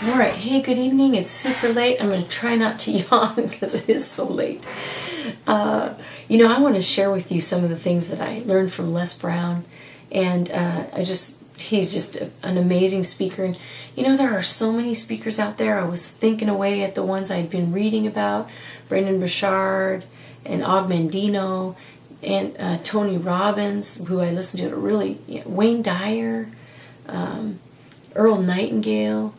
All right, hey, good evening. It's super late. I'm going to try not to yawn because it is so late. I want to share with you some of the things that I learned from Les Brown, and he's just an amazing speaker. And there are so many speakers out there. I was thinking away at the ones I'd been reading about: Brendon Burchard and Og Mandino, and Tony Robbins, who I listened to. Wayne Dyer, Earl Nightingale.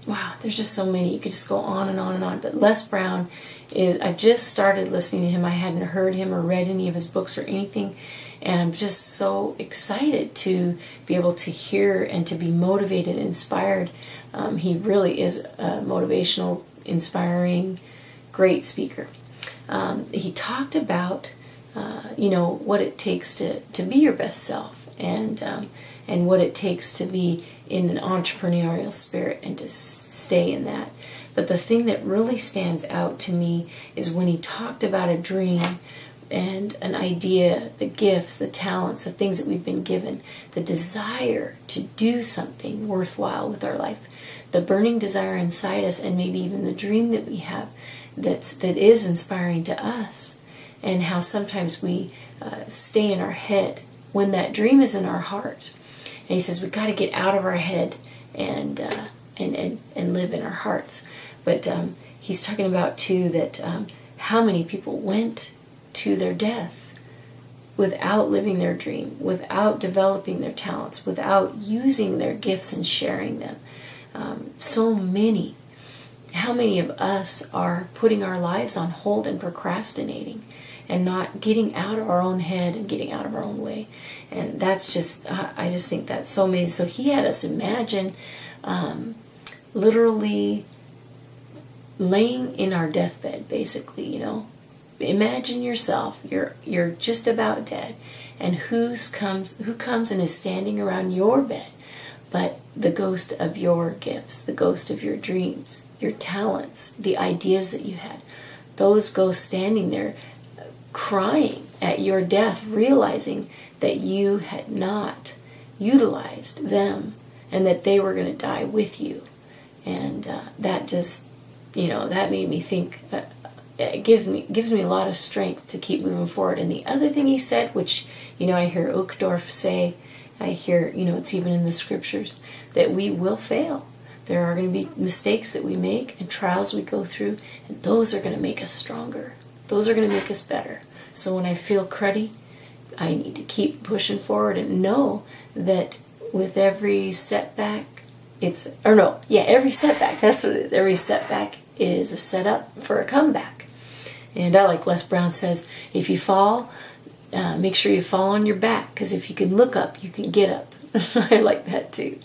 Wow, there's just so many. You could just go on and on and on. But Les Brown I've just started listening to him. I hadn't heard him or read any of his books or anything. And I'm just so excited to be able to hear and to be motivated and inspired. He really is a motivational, inspiring, great speaker. He talked about, what it takes to be your best self, and what it takes to be in an entrepreneurial spirit and to stay in that. But the thing that really stands out to me is when he talked about a dream and an idea, the gifts, the talents, the things that we've been given, the desire to do something worthwhile with our life, the burning desire inside us, and maybe even the dream that we have that is inspiring to us, and how sometimes we stay in our head when that dream is in our heart. And he says we've got to get out of our head and live in our hearts. But he's talking about too that how many people went to their death without living their dream, without developing their talents, without using their gifts and sharing them. So many. How many of us are putting our lives on hold and procrastinating and not getting out of our own head and getting out of our own way? And that's just, I just think that's so amazing. So he had us imagine literally laying in our deathbed, basically, Imagine yourself, you're just about dead, and who comes and is standing around your bed but the ghost of your gifts, the ghost of your dreams, your talents, the ideas that you had. Those ghosts standing there crying at your death, realizing that you had not utilized them and that they were going to die with you. And that just, that made me think, it gives me a lot of strength to keep moving forward. And the other thing he said, which, I hear Uchtdorf say, I hear, it's even in the scriptures, that we will fail. There are going to be mistakes that we make and trials we go through, and those are going to make us stronger. Those are going to make us better. So when I feel cruddy, I need to keep pushing forward and know that with every setback, every setback, that's what it is. Every setback is a setup for a comeback. And like Les Brown says, if you fall, make sure you fall on your back, because if you can look up, you can get up. I like that too.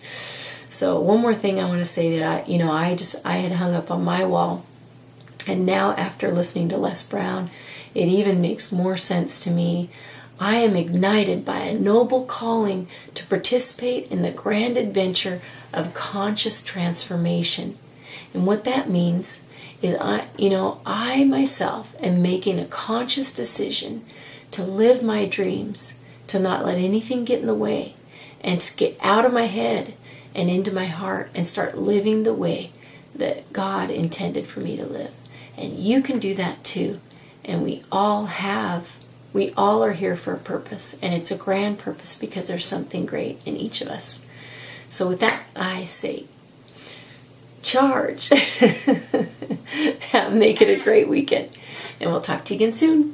So one more thing I want to say that I had hung up on my wall, and now after listening to Les Brown, it even makes more sense to me. I am ignited by a noble calling to participate in the grand adventure of conscious transformation. And what that means is I myself am making a conscious decision to live my dreams, to not let anything get in the way, and to get out of my head and into my heart and start living the way that God intended for me to live. And you can do that too. And we all are here for a purpose, and it's a grand purpose because there's something great in each of us. So with that, I say, charge. Make it a great weekend. And we'll talk to you again soon.